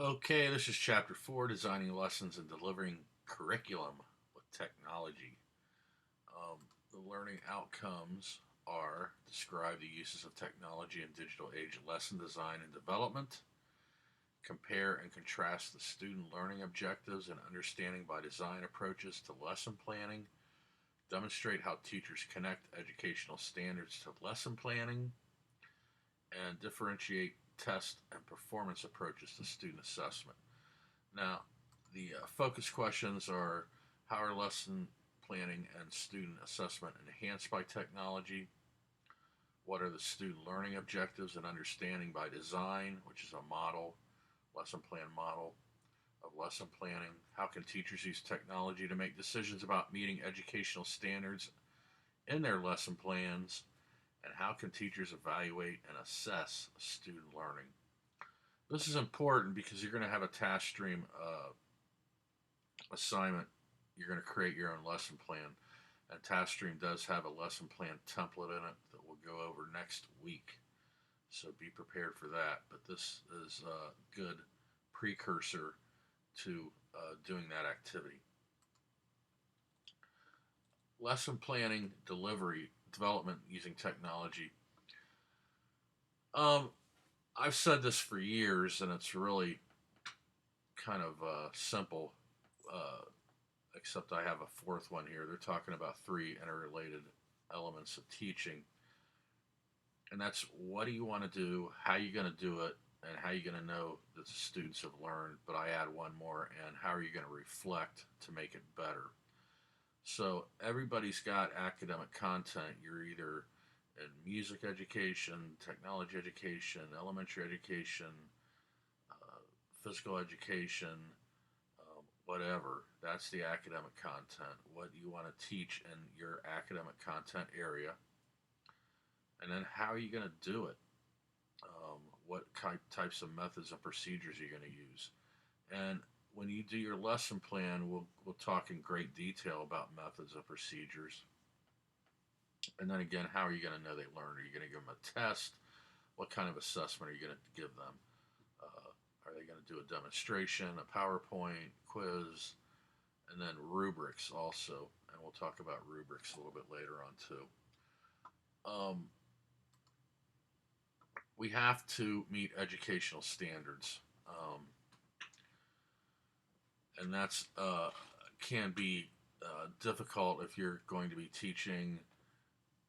Okay, this is chapter 4, designing lessons and delivering curriculum with technology. The learning outcomes are describe the uses of technology in digital age lesson design and development, compare and contrast the student learning objectives and understanding by design approaches to lesson planning, demonstrate how teachers connect educational standards to lesson planning, and differentiate test and performance approaches to student assessment. Now, the focus questions are how are lesson planning and student assessment enhanced by technology? What are the student learning objectives and understanding by design, which is a model, lesson plan model of lesson planning? How can teachers use technology to make decisions about meeting educational standards in their lesson plans? And how can teachers evaluate and assess student learning? This is important because you're going to have a task stream assignment. You're going to create your own lesson plan. And TaskStream does have a lesson plan template in it that we'll go over next week. So be prepared for that. But this is a good precursor to doing that activity. Lesson planning, delivery, development using technology. Um, I've said this for years, and it's really kind of simple. Uh, Except I have a fourth one here. They're talking about three interrelated elements of teaching, and that's what do you want to do, how are you going to do it, and how are you going to know that the students have learned. But I add one more, and how are you going to reflect to make it better. So everybody's got academic content. You're either in music education, technology education, elementary education, uh, physical education, whatever. That's the academic content. What you want to teach in your academic content area, and then how are you going to do it? What types of methods and procedures are you going to use? And when you do your lesson plan, we'll talk in great detail about methods and procedures. And then again, how are you going to know they learned? Are you going to give them a test? What kind of assessment are you going to give them? Are they going to do a demonstration, a PowerPoint, quiz, and then rubrics also? And we'll talk about rubrics a little bit later on too. Um, we have to meet educational standards, and that's can be difficult if you're going to be teaching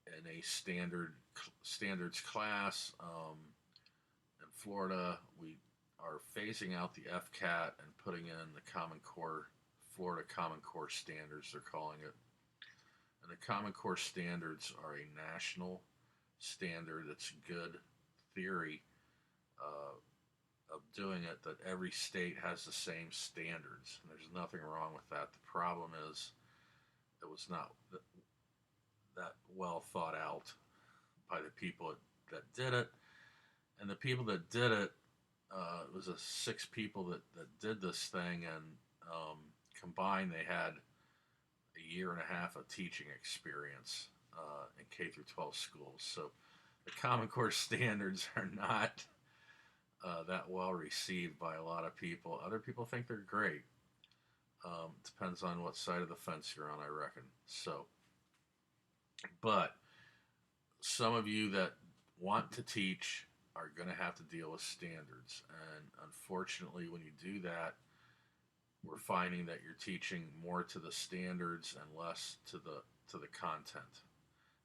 in a standards class. In Florida, we are phasing out the FCAT and putting in the Common Core, Florida Common Core standards, they're calling it. And the Common Core standards are a national standard that's good theory uh, of doing it, that every state has the same standards. And there's nothing wrong with that. The problem is it was not that well thought out by the people that did it. And the people that did it, it was a six people that did this thing, and combined they had a year and a half of teaching experience in K through 12 schools. So the Common Core standards are not that well received by a lot of people. Other people think they're great. Depends on what side of the fence you're on, I reckon. So, but some of you that want to teach are going to have to deal with standards. And unfortunately, when you do that, we're finding that you're teaching more to the standards and less to the content,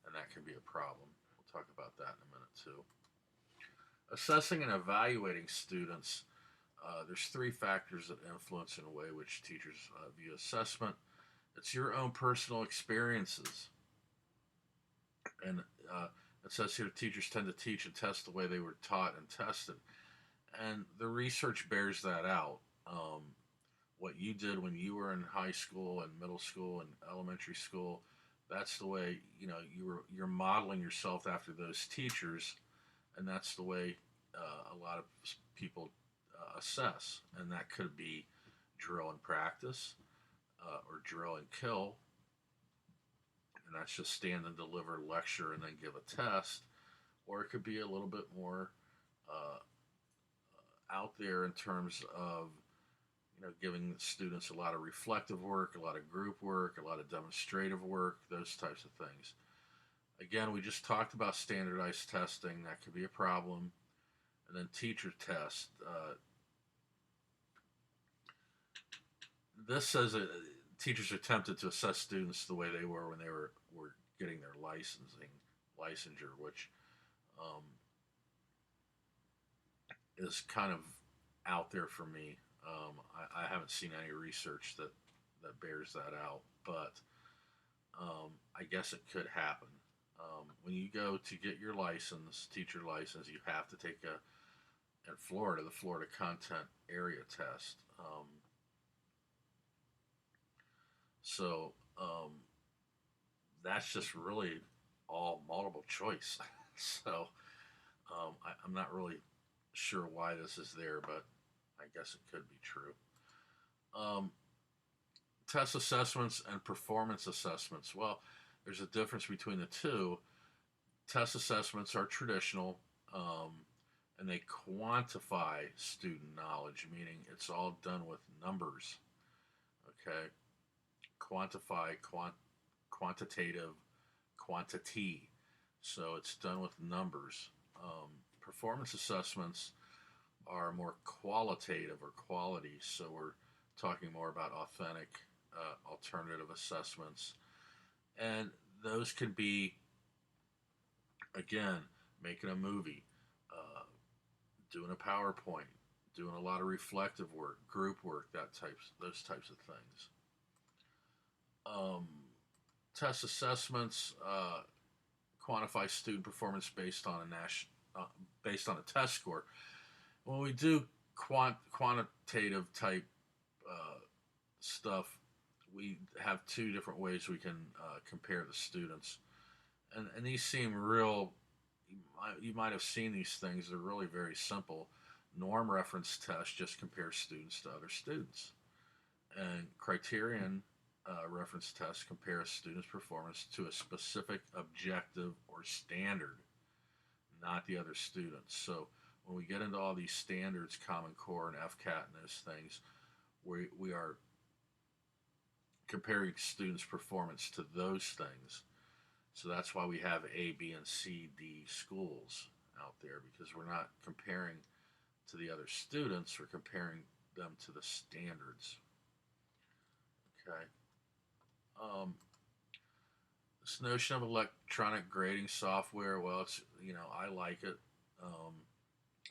and that can be a problem. We'll talk about that in a minute too. Assessing and evaluating students. There's three factors that influence in a way which teachers view assessment. It's your own personal experiences, and it says here teachers tend to teach and test the way they were taught and tested, and the research bears that out. What you did when you were in high school and middle school and elementary school, that's the way you're modeling yourself after those teachers, and that's the way a lot of people assess. And that could be drill and practice, or drill and kill, and that's just stand and deliver lecture and then give a test, or it could be a little bit more uh, out there in terms of giving students a lot of reflective work, a lot of group work, a lot of demonstrative work, those types of things. Again, we just talked about standardized testing. That could be a problem. And then teacher test. This says that teachers are tempted to assess students the way they were when they were getting their licensure, which um, is kind of out there for me. I haven't seen any research that bears that out, but I guess it could happen. When you go to get your license, teacher license, you have to take in Florida, the Florida Content Area Test. So that's just really all multiple choice. So I'm not really sure why this is there, but I guess it could be true. Um, Test assessments and performance assessments. Well, there's a difference between the two. Test assessments are traditional, um, and they quantify student knowledge, meaning it's all done with numbers. Okay, quantitative, quantity. So it's done with numbers. Performance assessments are more qualitative or quality. So we're talking more about authentic, alternative assessments. And those can be, again, making a movie, uh, doing a PowerPoint, doing a lot of reflective work, group work, those types of things. Um, Test assessments quantify student performance based on a test score. When we do quantitative type stuff, we have two different ways we can compare the students, and these seem real. You might have seen these things. They're really very simple. Norm reference test just compares students to other students, and criterion reference test compares students' performance to a specific objective or standard, not the other students. So when we get into all these standards, Common Core and FCAT and those things, we are comparing students' performance to those things. So that's why we have A, B, and C, D schools out there, because we're not comparing to the other students, we're comparing them to the standards. Okay. Um, this notion of electronic grading software, well, I like it,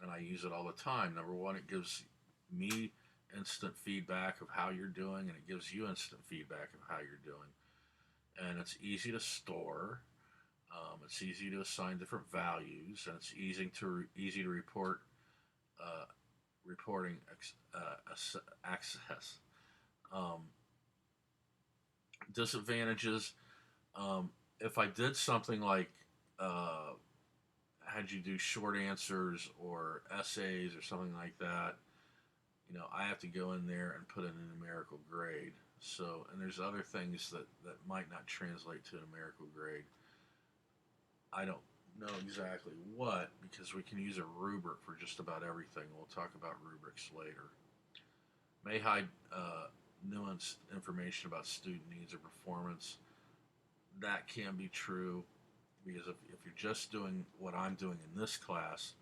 and I use it all the time. Number one, it gives me instant feedback of how you're doing, and it gives you instant feedback of how you're doing. And it's easy to store. It's easy to assign different values, and it's easy to report reporting access. Um, Disadvantages: if I did something like had you do short answers or essays or something like that, I have to go in there and put in a numerical grade. So, and there's other things that might not translate to a numerical grade. I don't know exactly what, because we can use a rubric for just about everything. We'll talk about rubrics later. May hide nuanced information about student needs or performance. That can be true, because if you're just doing what I'm doing in this class,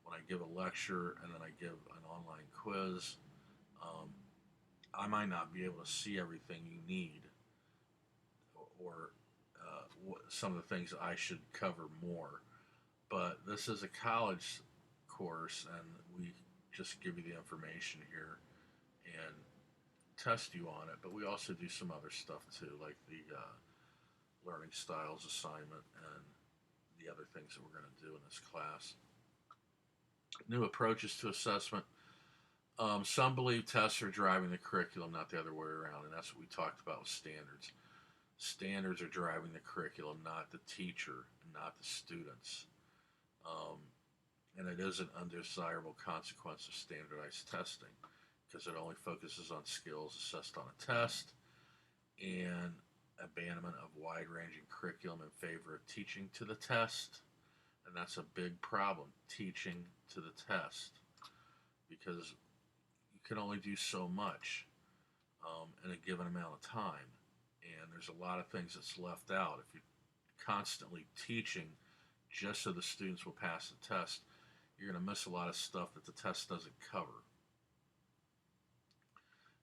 when I give a lecture and then I give an online quiz, um, I might not be able to see everything you need, or some of the things I should cover more. But this is a college course, and we just give you the information here and test you on it. But we also do some other stuff too, like the learning styles assignment and the other things that we're going to do in this class. New approaches to assessment. Some believe tests are driving the curriculum, not the other way around, and that's what we talked about with standards. Standards are driving the curriculum, not the teacher, not the students. Um, and it is an undesirable consequence of standardized testing, because it only focuses on skills assessed on a test, and abandonment of wide-ranging curriculum in favor of teaching to the test. And that's a big problem, teaching to the test, because you can only do so much in a given amount of time. And there's a lot of things that's left out. If you're constantly teaching just so the students will pass the test, you're going to miss a lot of stuff that the test doesn't cover.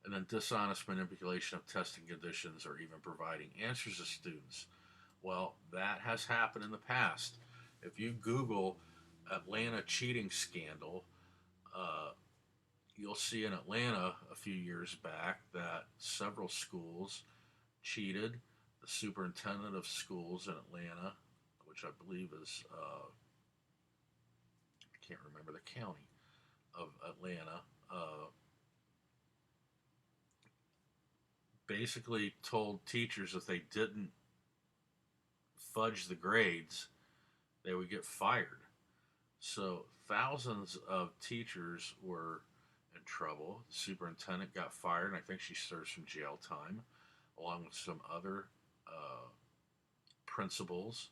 And then dishonest manipulation of testing conditions or even providing answers to students. Well, that has happened in the past. If you Google Atlanta cheating scandal, uh, you'll see in Atlanta a few years back that several schools cheated. The superintendent of schools in Atlanta, which I believe is, I can't remember the county of Atlanta, basically told teachers if they didn't fudge the grades, they would get fired. So thousands of teachers were in trouble. The superintendent got fired, and I think she served some jail time, along with some other principals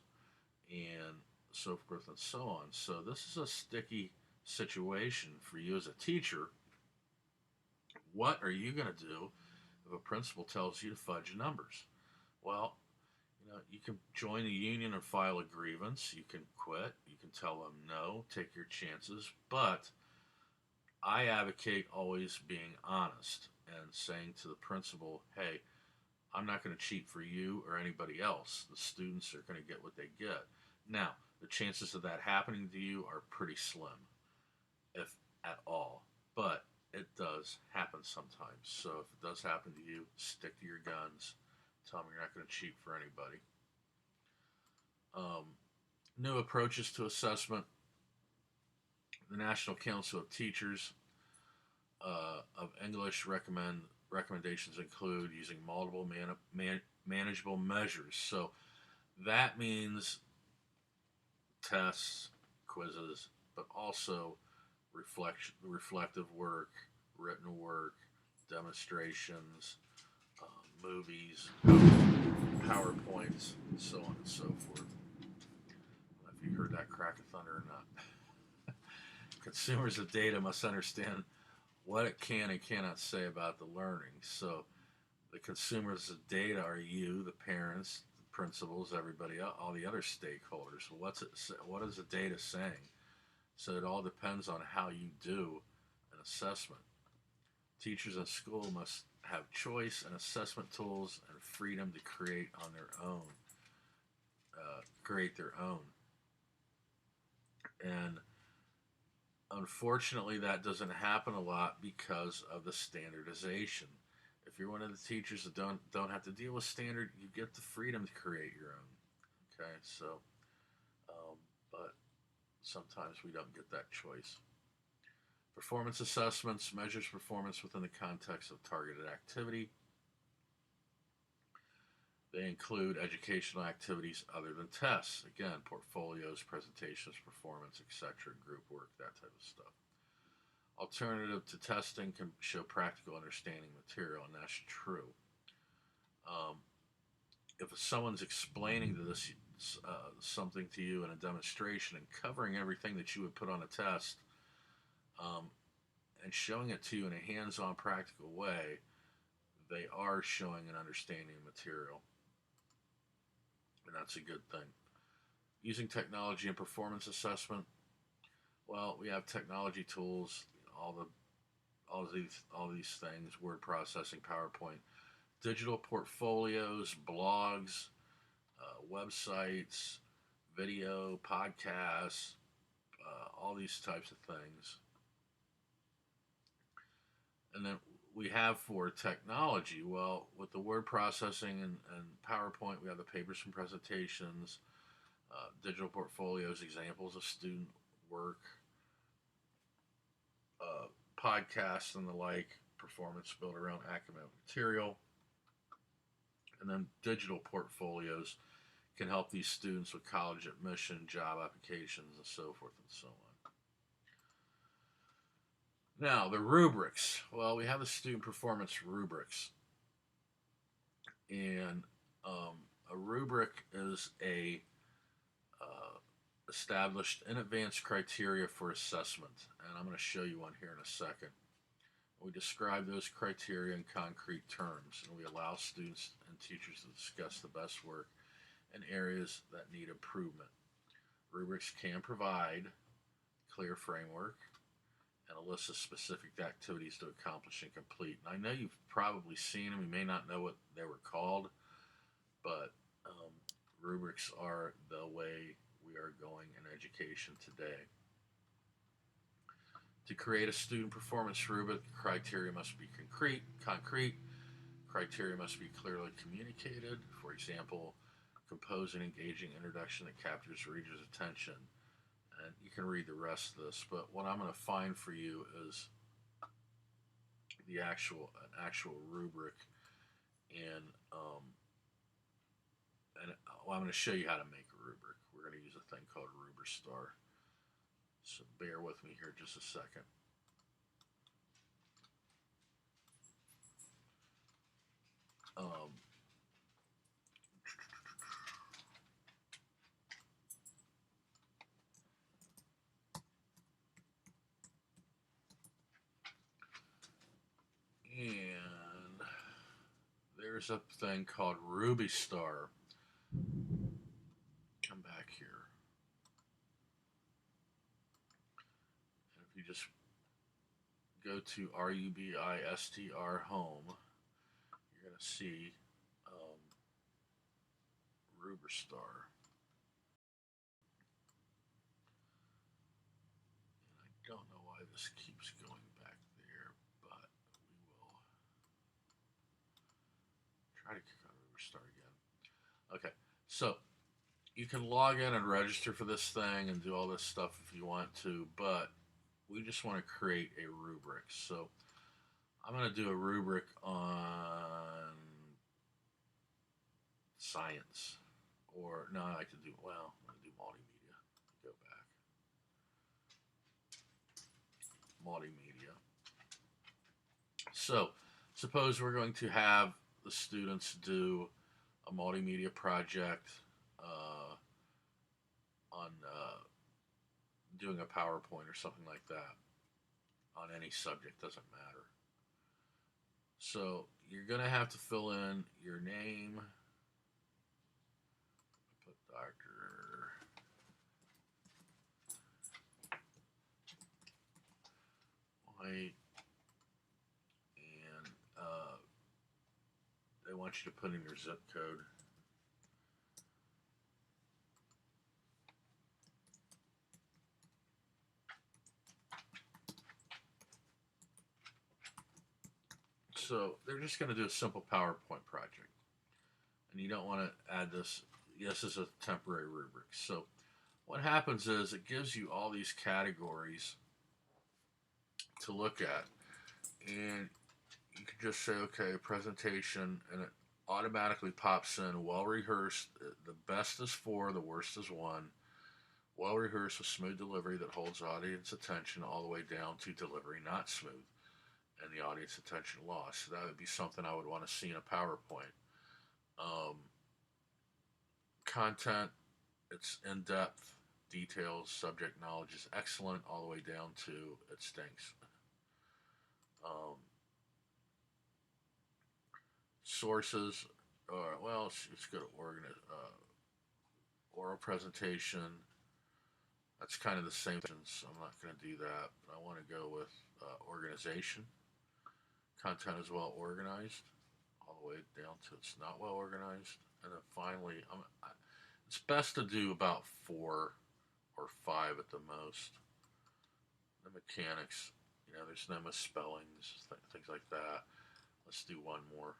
and so forth and so on. So this is a sticky situation for you as a teacher. What are you going to do if a principal tells you to fudge numbers? Well, you can join the union and file a grievance. You can quit. You can tell them no, take your chances. But I advocate always being honest and saying to the principal, hey, I'm not going to cheat for you or anybody else. The students are going to get what they get. Now, the chances of that happening to you are pretty slim, if at all. But it does happen sometimes. So if it does happen to you, stick to your guns. Tell them you're not going to cheat for anybody. New approaches to assessment. The National Council of Teachers of English recommendations include using multiple manageable measures. So that means tests, quizzes, but also reflective work, written work, demonstrations, movies, PowerPoints, and so on and so forth. If you heard that crack of thunder or not. Consumers of data must understand what it can and cannot say about the learning. So the consumers of data are you, the parents, the principals, everybody, all the other stakeholders. What is the data saying? So it all depends on how you do an assessment. Teachers in school must have choice and assessment tools and freedom to create on their own. Create their own. And unfortunately, that doesn't happen a lot because of the standardization. If you're one of the teachers that don't have to deal with standard, you get the freedom to create your own. Okay, so, but sometimes we don't get that choice. Performance assessments measures performance within the context of targeted activity. They include educational activities other than tests. Again, portfolios, presentations, performance, etc., group work, that type of stuff. Alternative to testing can show practical understanding material, and that's true. If someone's explaining this something to you in a demonstration and covering everything that you would put on a test, and showing it to you in a hands-on, practical way, they are showing an understanding of material, and that's a good thing. Using technology in performance assessment. Well, we have technology tools, all these things, word processing, PowerPoint, digital portfolios, blogs, websites, video, podcasts, all these types of things. And then we have for technology, well, with the word processing and PowerPoint, we have the papers and presentations, digital portfolios, examples of student work, podcasts and the like, performance built around academic material. And then digital portfolios can help these students with college admission, job applications, and so forth and so on. Now, the rubrics. Well, we have the student performance rubrics. And a rubric is a established in advance criteria for assessment, and I'm going to show you one here in a second. We describe those criteria in concrete terms, and we allow students and teachers to discuss the best work in areas that need improvement. Rubrics can provide clear framework and a list of specific activities to accomplish and complete. And I know you've probably seen them. You may not know what they were called, but rubrics are the way we are going in education today. To create a student performance rubric, criteria must be concrete. Criteria must be clearly communicated. For example, compose an engaging introduction that captures readers' attention. And you can read the rest of this, but what I'm going to find for you is an actual rubric, and well, I'm going to show you how to make a rubric. We're going to use a thing called Ruberstar. So bear with me here just a second. And there's a thing called Rubystar. Come back here. And if you just go to Rubistr home, you're going to see Ruberstar. And I don't know why this keeps going back there, but we will try to click on Ruberstar again. Okay, so you can log in and register for this thing and do all this stuff if you want to, but we just want to create a rubric. So I'm going to do a rubric on science, or no, I like to do, well, I'm going to do multimedia. Go back. Multimedia. So suppose we're going to have the students do a multimedia project on doing a PowerPoint or something like that on any subject, doesn't matter. So you're going to have to fill in your name. Put Dr. White, and they want you to put in your zip code. So they're just going to do a simple PowerPoint project. And you don't want to add this. This is a temporary rubric. So what happens is it gives you all these categories to look at. And you can just say, okay, presentation, and it automatically pops in well rehearsed. The best is 4, the worst is 1. Well rehearsed with smooth delivery that holds audience attention all the way down to delivery not smooth and the audience attention lost. So that would be something I would want to see in a PowerPoint. Content, it's in depth, details, subject knowledge is excellent all the way down to it stinks. Sources, well, let's go to oral presentation. That's kind of the same thing, so I'm not going to do that. But I want to go with organization. Content is well organized, all the way down to it's not well organized. And then finally, it's best to do about 4 or 5 at the most. The mechanics, there's no misspellings, things like that. Let's do one more.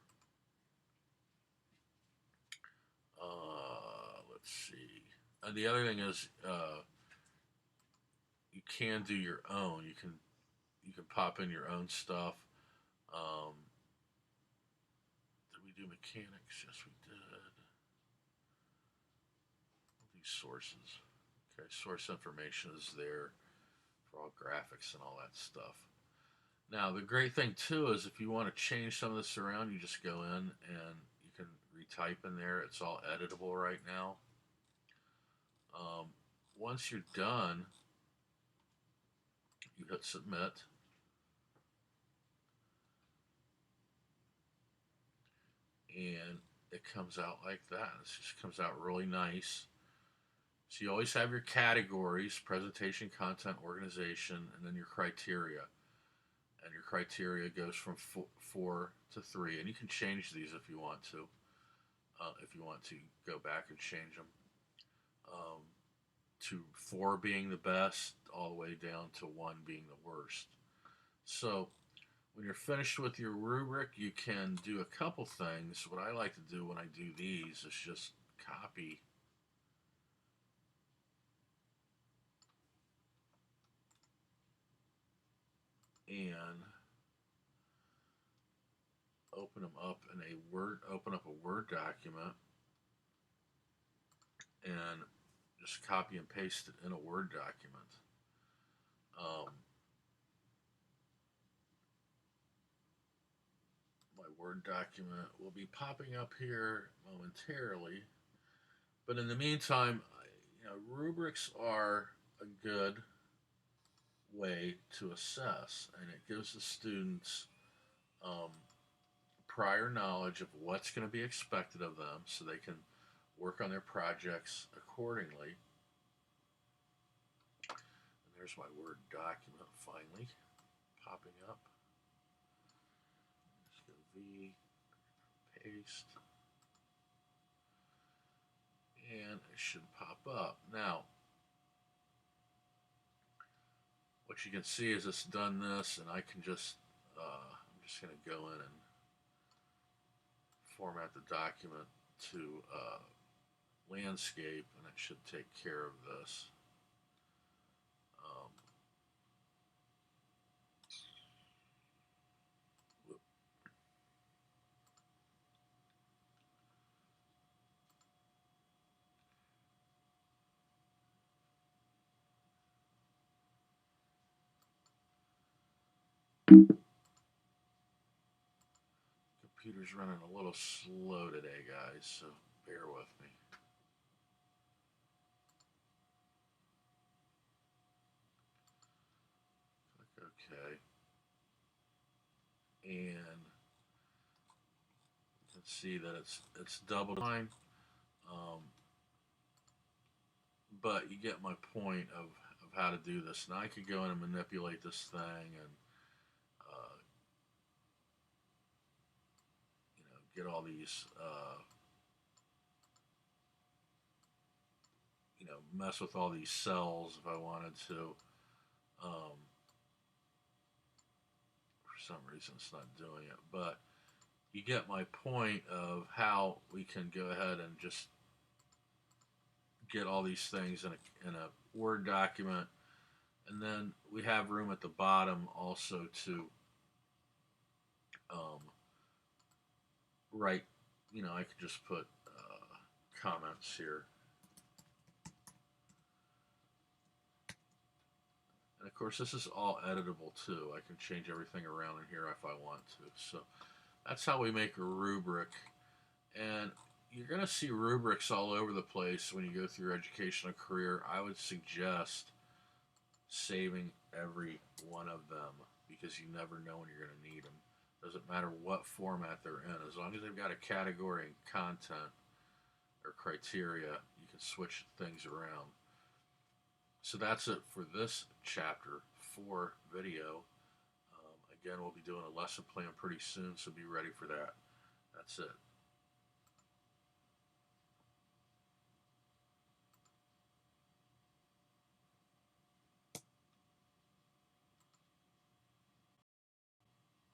Let's see. And the other thing is, you can do your own. You can pop in your own stuff. Did we do mechanics? Yes, we did. We'll do sources. Okay, source information is there for all graphics and all that stuff. Now, the great thing too is if you want to change some of this around, you just go in and you can retype in there. It's all editable right now. once you're done, you hit submit, and it comes out like that. It just comes out really nice. So you always have your categories: presentation, content, organization, and then your criteria. And your criteria goes from 4 to 3, and you can change these if you want to. If you want to go back and change them, um, to 4 being the best, all the way down to 1 being the worst. So when you're finished with your rubric, you can do a couple things. What I like to do when I do these is just copy and open them up in a open up a Word document and just copy and paste it in a Word document. My Word document will be popping up here momentarily, but in the meantime, rubrics are a good way to assess, and it gives the students um, prior knowledge of what's going to be expected of them so they can work on their projects accordingly. And there's my Word document finally popping up. Just go V, paste, and it should pop up. Now, what you can see is it's done this, and I can just, I'm just going to go in and format the document to landscape, and it should take care of this. Um, Computer's running a little slow today, guys, so bear with me. Click OK. And you can see that it's double time. But you get my point of how to do this. Now I could go in and manipulate this thing and get all these mess with all these cells if I wanted to. For some reason it's not doing it, but you get my point of how we can go ahead and just get all these things in a Word document, and then we have room at the bottom also to write. I could just put comments here. And of course, this is all editable too. I can change everything around in here if I want to. So that's how we make a rubric. And you're going to see rubrics all over the place when you go through your educational career. I would suggest saving every one of them because you never know when you're going to need them. Doesn't matter what format they're in. As long as they've got a category and content or criteria, you can switch things around. So that's it for this chapter 4 video. Again, we'll be doing a lesson plan pretty soon, so be ready for that. That's it.